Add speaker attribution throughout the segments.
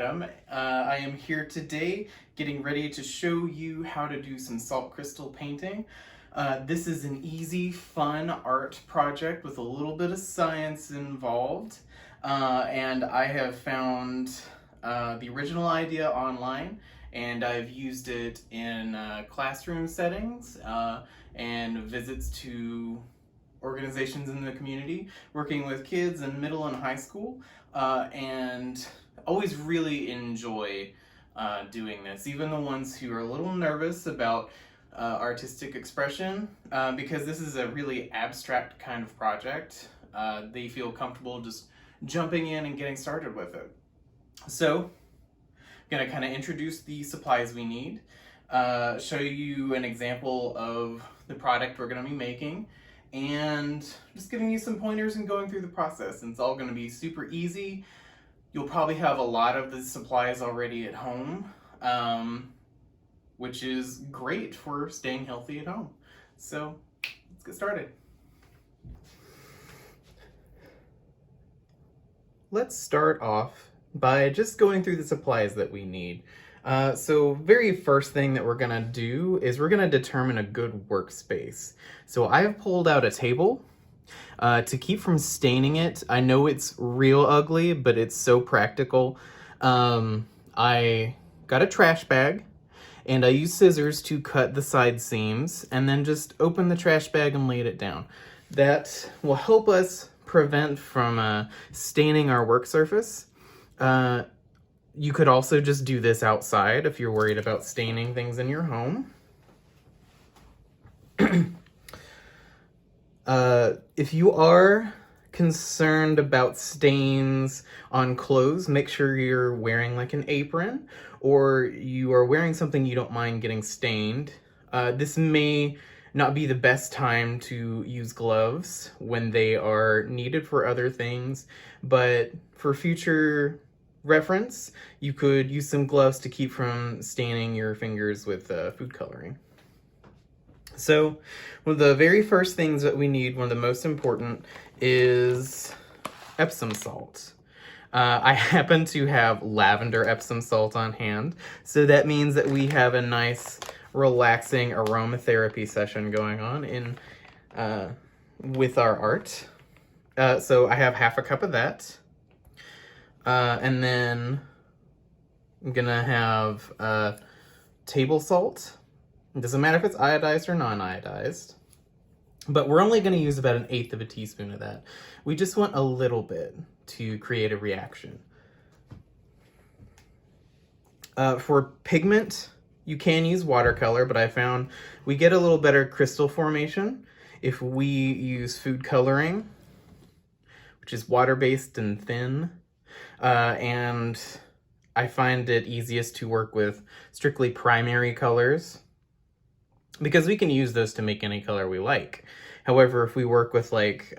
Speaker 1: Adam. I am here today getting ready to show you how to do some salt crystal painting. This is an easy, fun art project with a little bit of science involved. And I have found the original idea online, and I've used it in classroom settings and visits to organizations in the community, working with kids in middle and high school, and always really enjoy doing this, even the ones who are a little nervous about artistic expression, because this is a really abstract kind of project. They feel comfortable just jumping in and getting started with it. So I'm going to kind of introduce the supplies we need, show you an example of the product we're going to be making, and just giving you some pointers and going through the process. And it's all going to be super easy. You'll probably have a lot of the supplies already at home, which is great for staying healthy at home. So let's get started. Let's start off by just going through the supplies that we need. So very first thing that we're gonna do is we're gonna determine a good workspace. So I've pulled out a table to keep from staining it. I know it's real ugly, but it's so practical. I got a trash bag, and I used scissors to cut the side seams, and then just open the trash bag and laid it down. That will help us prevent from staining our work surface. You could also just do this outside if you're worried about staining things in your home. If you are concerned about stains on clothes, make sure you're wearing like an apron, or you are wearing something you don't mind getting stained. This may not be the best time to use gloves when they are needed for other things, but for future reference, you could use some gloves to keep from staining your fingers with food coloring. So one of the very first things that we need, one of the most important, is Epsom salt. I happen to have lavender Epsom salt on hand, so that means that we have a nice relaxing aromatherapy session going on in with our art. So I have half a cup of that. And then I'm gonna have table salt. It doesn't matter if it's iodized or non-iodized, but we're only gonna use about 1/8 of a teaspoon of that. We just want a little bit to create a reaction. For pigment, you can use watercolor, but I found we get a little better crystal formation if we use food coloring, which is water-based and thin. And I find it easiest to work with strictly primary colors because we can use those to make any color we like. However, if we work with like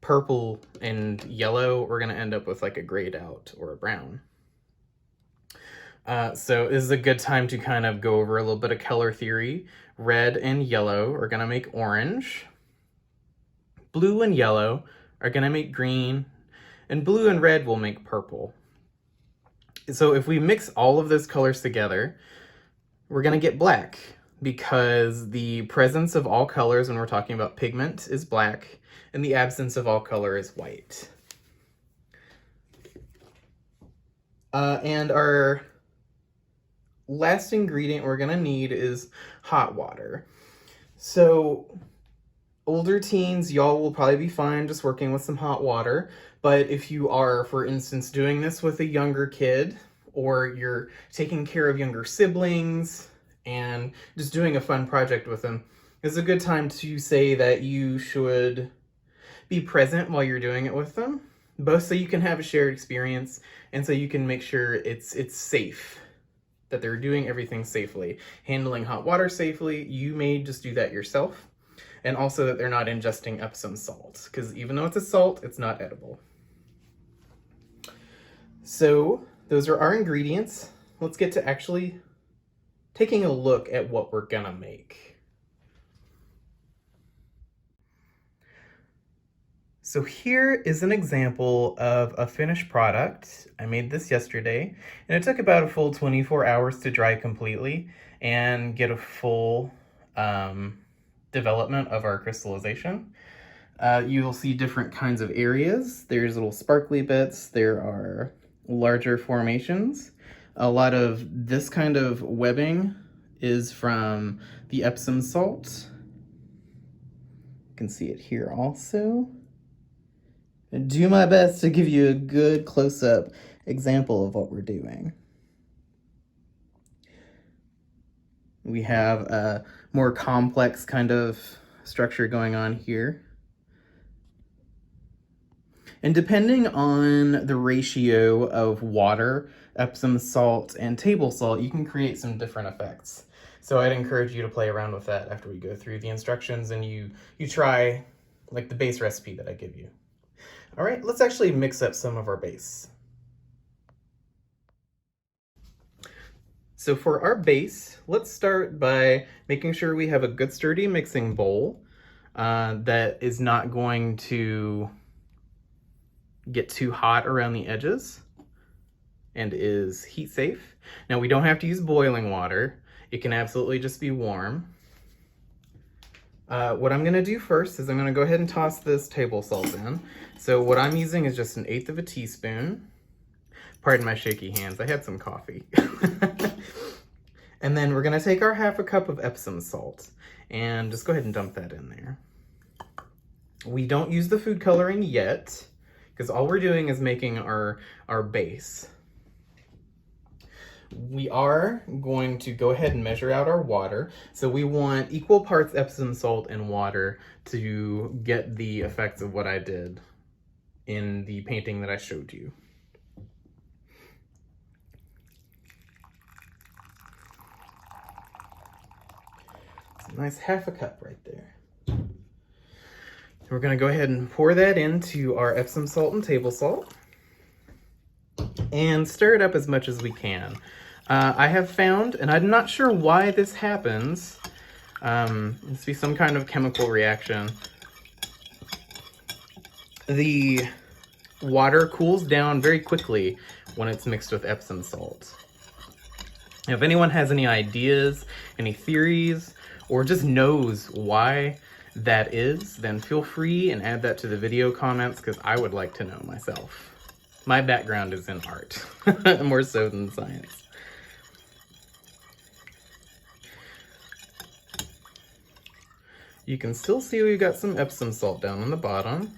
Speaker 1: purple and yellow, we're gonna end up with like a grayed out or a brown. So this is a good time to kind of go over a little bit of color theory. Red and yellow are gonna make orange. Blue and yellow are gonna make green, and blue and red will make purple. So if we mix all of those colors together, we're gonna get black, because the presence of all colors when we're talking about pigment is black, and the absence of all color is white. And our last ingredient we're gonna need is hot water. So older teens, y'all will probably be fine just working with some hot water. But if you are, for instance, doing this with a younger kid, or you're taking care of younger siblings and just doing a fun project with them, it's a good time to say that you should be present while you're doing it with them, both so you can have a shared experience and so you can make sure it's safe, that they're doing everything safely. Handling hot water safely, you may just do that yourself. And also that they're not ingesting Epsom salt, because even though it's a salt, it's not edible. So those are our ingredients. Let's get to actually taking a look at what we're gonna make. So here is an example of a finished product. I made this yesterday, and it took about a full 24 hours to dry completely and get a full development of our crystallization. You'll see different kinds of areas. There's little sparkly bits, there are larger formations. A lot of this kind of webbing is from the Epsom salt. You can see it here also. Do my best to give you a good close-up example of what we're doing. We have a more complex kind of structure going on here. And depending on the ratio of water, Epsom salt, and table salt, you can create some different effects. So I'd encourage you to play around with that after we go through the instructions and you try like the base recipe that I give you. All right, let's actually mix up some of our base. So for our base, let's start by making sure we have a good sturdy mixing bowl that is not going to get too hot around the edges and is heat safe. Now we don't have to use boiling water. It can absolutely just be warm. What I'm gonna do first is I'm gonna go ahead and toss this table salt in. So what I'm using is just 1/8 of a teaspoon. Pardon my shaky hands, I had some coffee. And then we're gonna take our 1/2 cup of Epsom salt and just go ahead and dump that in there. We don't use the food coloring yet, because all we're doing is making our base. We are going to go ahead and measure out our water. So we want equal parts Epsom salt and water to get the effects of what I did in the painting that I showed you. It's a nice 1/2 cup right there. We're gonna go ahead and pour that into our Epsom salt and table salt and stir it up as much as we can. I have found, and I'm not sure why this happens, must be some kind of chemical reaction. The water cools down very quickly when it's mixed with Epsom salt. Now, if anyone has any ideas, any theories, or just knows why that is, then feel free and add that to the video comments, because I would like to know myself. My background is in art, more so than science. You can still see we've got some Epsom salt down on the bottom.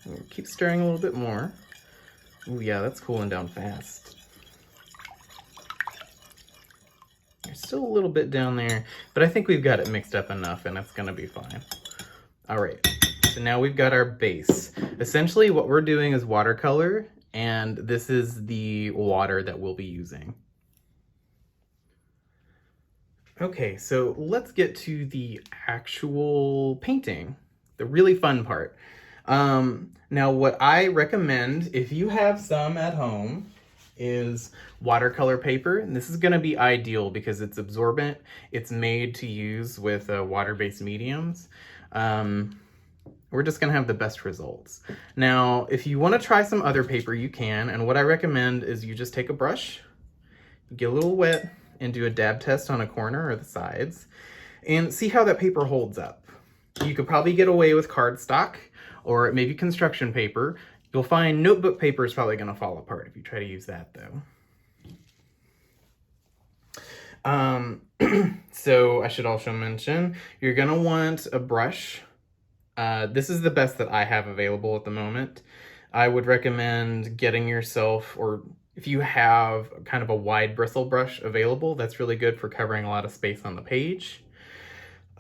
Speaker 1: We'll keep stirring a little bit more. Oh yeah, that's cooling down fast. There's still a little bit down there, but I think we've got it mixed up enough and it's gonna be fine. All right, so now we've got our base. Essentially what we're doing is watercolor, and this is the water that we'll be using. Okay, so let's get to the actual painting, the really fun part. Now what I recommend, if you have some at home, is watercolor paper. And this is gonna be ideal because it's absorbent. It's made to use with water-based mediums. We're just gonna have the best results. Now, if you wanna try some other paper, you can. And what I recommend is you just take a brush, get a little wet, and do a dab test on a corner or the sides, and see how that paper holds up. You could probably get away with cardstock or maybe construction paper. You'll find notebook paper is probably gonna fall apart if you try to use that though. So I should also mention, you're gonna want a brush. This is the best that I have available at the moment. I would recommend getting yourself, or if you have kind of a wide bristle brush available, that's really good for covering a lot of space on the page.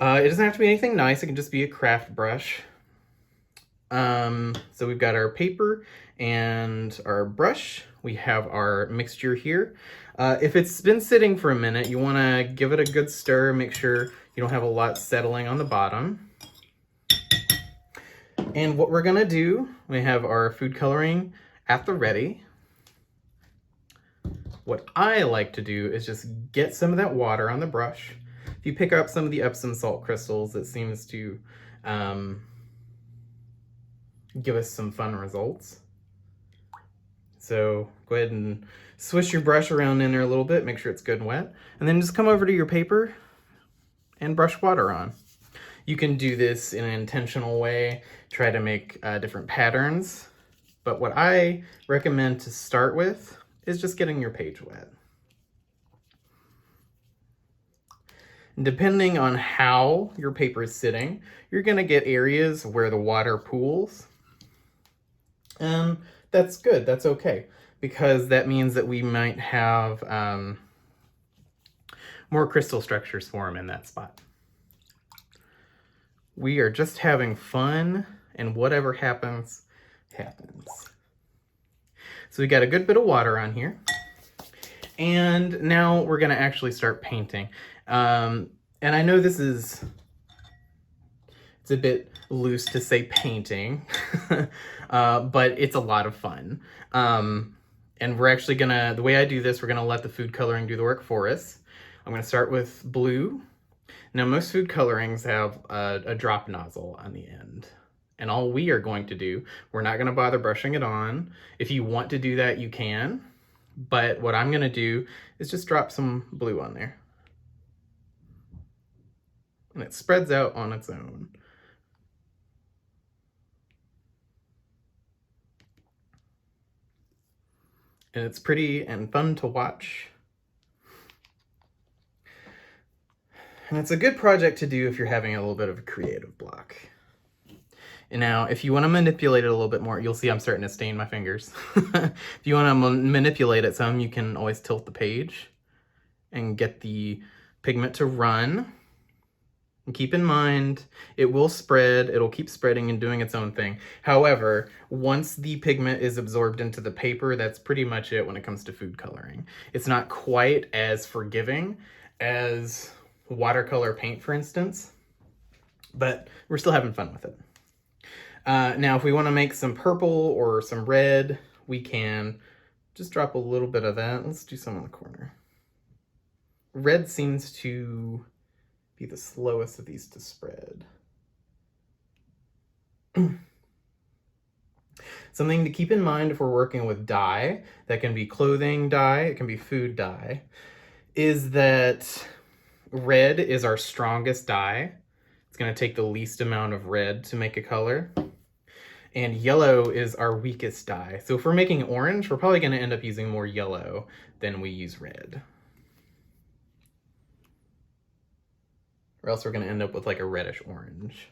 Speaker 1: It doesn't have to be anything nice, it can just be a craft brush. So we've got our paper and our brush. We have our mixture here. If it's been sitting for a minute, you wanna give it a good stir, make sure you don't have a lot settling on the bottom. And what we're gonna do, we have our food coloring at the ready. What I like to do is just get some of that water on the brush. If you pick up some of the Epsom salt crystals, it seems to give us some fun results. So go ahead and swish your brush around in there a little bit, make sure it's good and wet, and then just come over to your paper and brush water on. You can do this in an intentional way, try to make different patterns, but what I recommend to start with is just getting your page wet. And depending on how your paper is sitting, you're gonna get areas where the water pools. And that's good, that's okay, because that means that we might have more crystal structures form in that spot. We are just having fun, and whatever happens, happens. So we got a good bit of water on here. And now we're gonna actually start painting. And I know it's a bit loose to say painting, but it's a lot of fun. And we're actually gonna, the way I do this, we're gonna let the food coloring do the work for us. I'm gonna start with blue. Now most food colorings have a drop nozzle on the end. And all we are going to do, we're not gonna bother brushing it on. If you want to do that, you can. But what I'm gonna do is just drop some blue on there. And it spreads out on its own. And it's pretty and fun to watch. And it's a good project to do if you're having a little bit of a creative block. And now, if you want to manipulate it a little bit more, you'll see I'm starting to stain my fingers. If you want to manipulate it some, you can always tilt the page and get the pigment to run. And keep in mind, it will spread, it'll keep spreading and doing its own thing. However, once the pigment is absorbed into the paper, that's pretty much it when it comes to food coloring. It's not quite as forgiving as watercolor paint, for instance, but we're still having fun with it. Now, if we want to make some purple or some red, we can just drop a little bit of that. Let's do some in the corner. Red seems to be the slowest of these to spread. Something to keep in mind if we're working with dye, that can be clothing dye, it can be food dye, is that red is our strongest dye. It's going to take the least amount of red to make a color. And yellow is our weakest dye. So if we're making orange, we're probably going to end up using more yellow than we use red. Or else we're going to end up with like a reddish orange.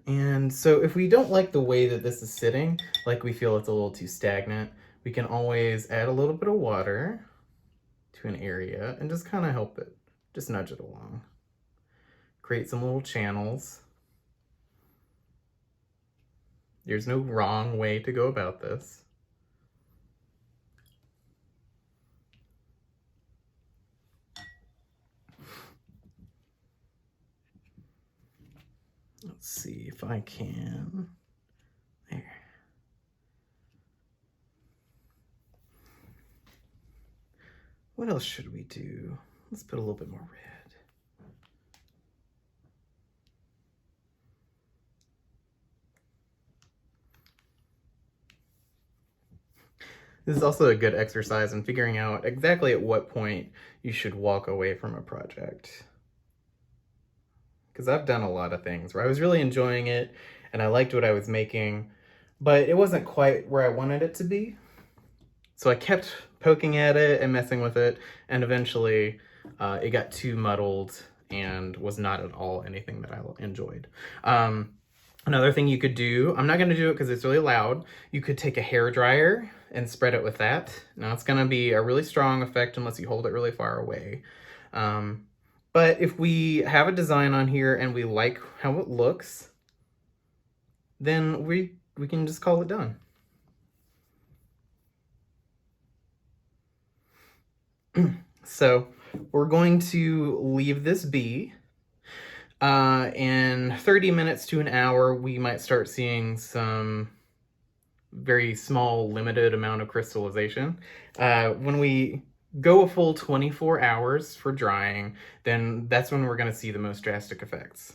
Speaker 1: And so if we don't like the way that this is sitting, like we feel it's a little too stagnant, we can always add a little bit of water to an area and just kind of help it, just nudge it along. Create some little channels. There's no wrong way to go about this. Let's see if I can. There. What else should we do? Let's put a little bit more red. This is also a good exercise in figuring out exactly at what point you should walk away from a project. Because I've done a lot of things where I was really enjoying it and I liked what I was making, but it wasn't quite where I wanted it to be. So I kept poking at it and messing with it, and eventually it got too muddled and was not at all anything that I enjoyed. Another thing you could do, I'm not going to do it because it's really loud, you could take a hair dryer and spread it with that. Now it's going to be a really strong effect unless you hold it really far away. But if we have a design on here and we like how it looks, then we can just call it done. So we're going to leave this be. In 30 minutes to an hour, we might start seeing some very small, limited amount of crystallization. When we go a full 24 hours for drying, then that's when we're going to see the most drastic effects.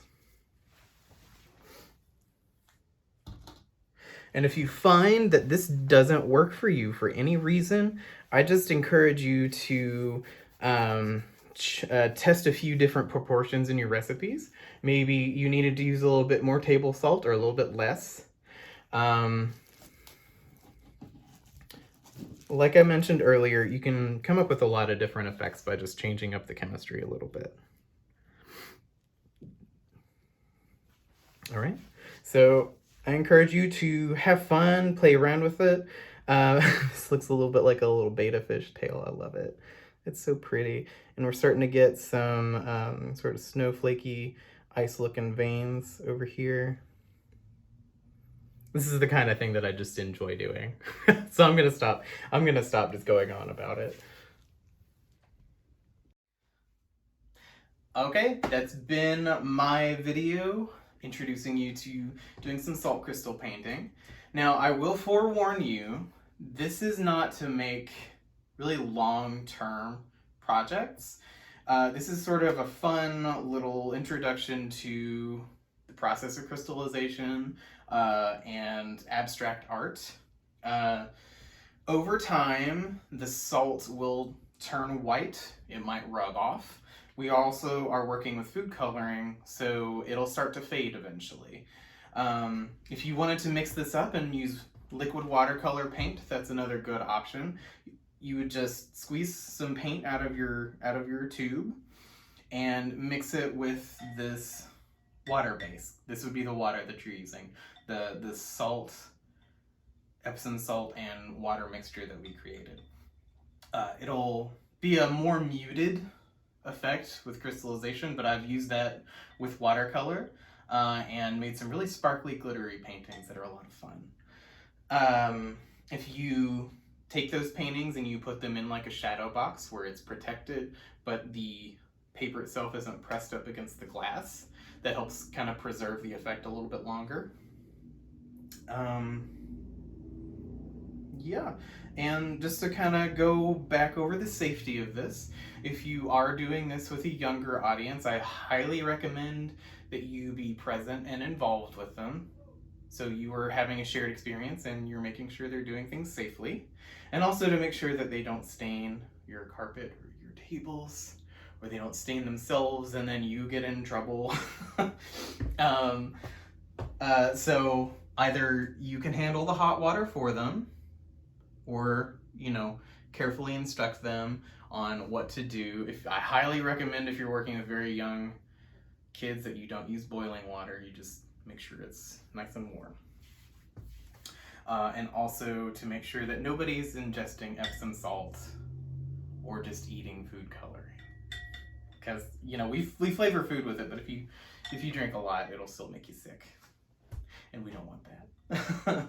Speaker 1: And if you find that this doesn't work for you for any reason, I just encourage you to test a few different proportions in your recipes. Maybe you needed to use a little bit more table salt or a little bit less. Like I mentioned earlier, you can come up with a lot of different effects by just changing up the chemistry a little bit. All right, so I encourage you to have fun, play around with it. This looks a little bit like a little betta fish tail. I love it. It's so pretty. And we're starting to get some sort of snowflakey ice-looking veins over here. This is the kind of thing that I just enjoy doing. So I'm gonna stop just going on about it. Okay, that's been my video introducing you to doing some salt crystal painting. Now, I will forewarn you, this is not to make really long-term projects. This is sort of a fun little introduction to the process of crystallization and abstract art. Over time, the salt will turn white. It might rub off. We also are working with food coloring, so it'll start to fade eventually. If you wanted to mix this up and use liquid watercolor paint, that's another good option. You would just squeeze some paint out of your tube and mix it with this water base. This would be the water that you're using, the salt, Epsom salt and water mixture that we created. It'll be a more muted effect with crystallization, but I've used that with watercolor and made some really sparkly, glittery paintings that are a lot of fun. If you take those paintings and you put them in like a shadow box where it's protected, but the paper itself isn't pressed up against the glass, that helps kind of preserve the effect a little bit longer. Yeah, and just to kind of go back over the safety of this, if you are doing this with a younger audience, I highly recommend that you be present and involved with them. So you are having a shared experience and you're making sure they're doing things safely. And also to make sure that they don't stain your carpet or your tables, or they don't stain themselves and then you get in trouble. So either you can handle the hot water for them, or, carefully instruct them on what to do. I highly recommend, if you're working with very young kids, that you don't use boiling water. You just make sure it's nice and warm. And also to make sure that nobody's ingesting Epsom salt or just eating food coloring. Because, we flavor food with it, but if you drink a lot, it'll still make you sick. And we don't want that.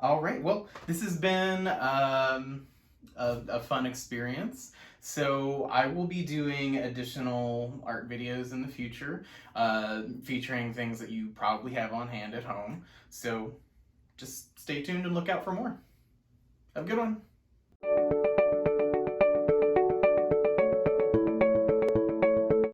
Speaker 1: All right, well, this has been a fun experience. So I will be doing additional art videos in the future, featuring things that you probably have on hand at home. So just stay tuned and look out for more. Have a good one.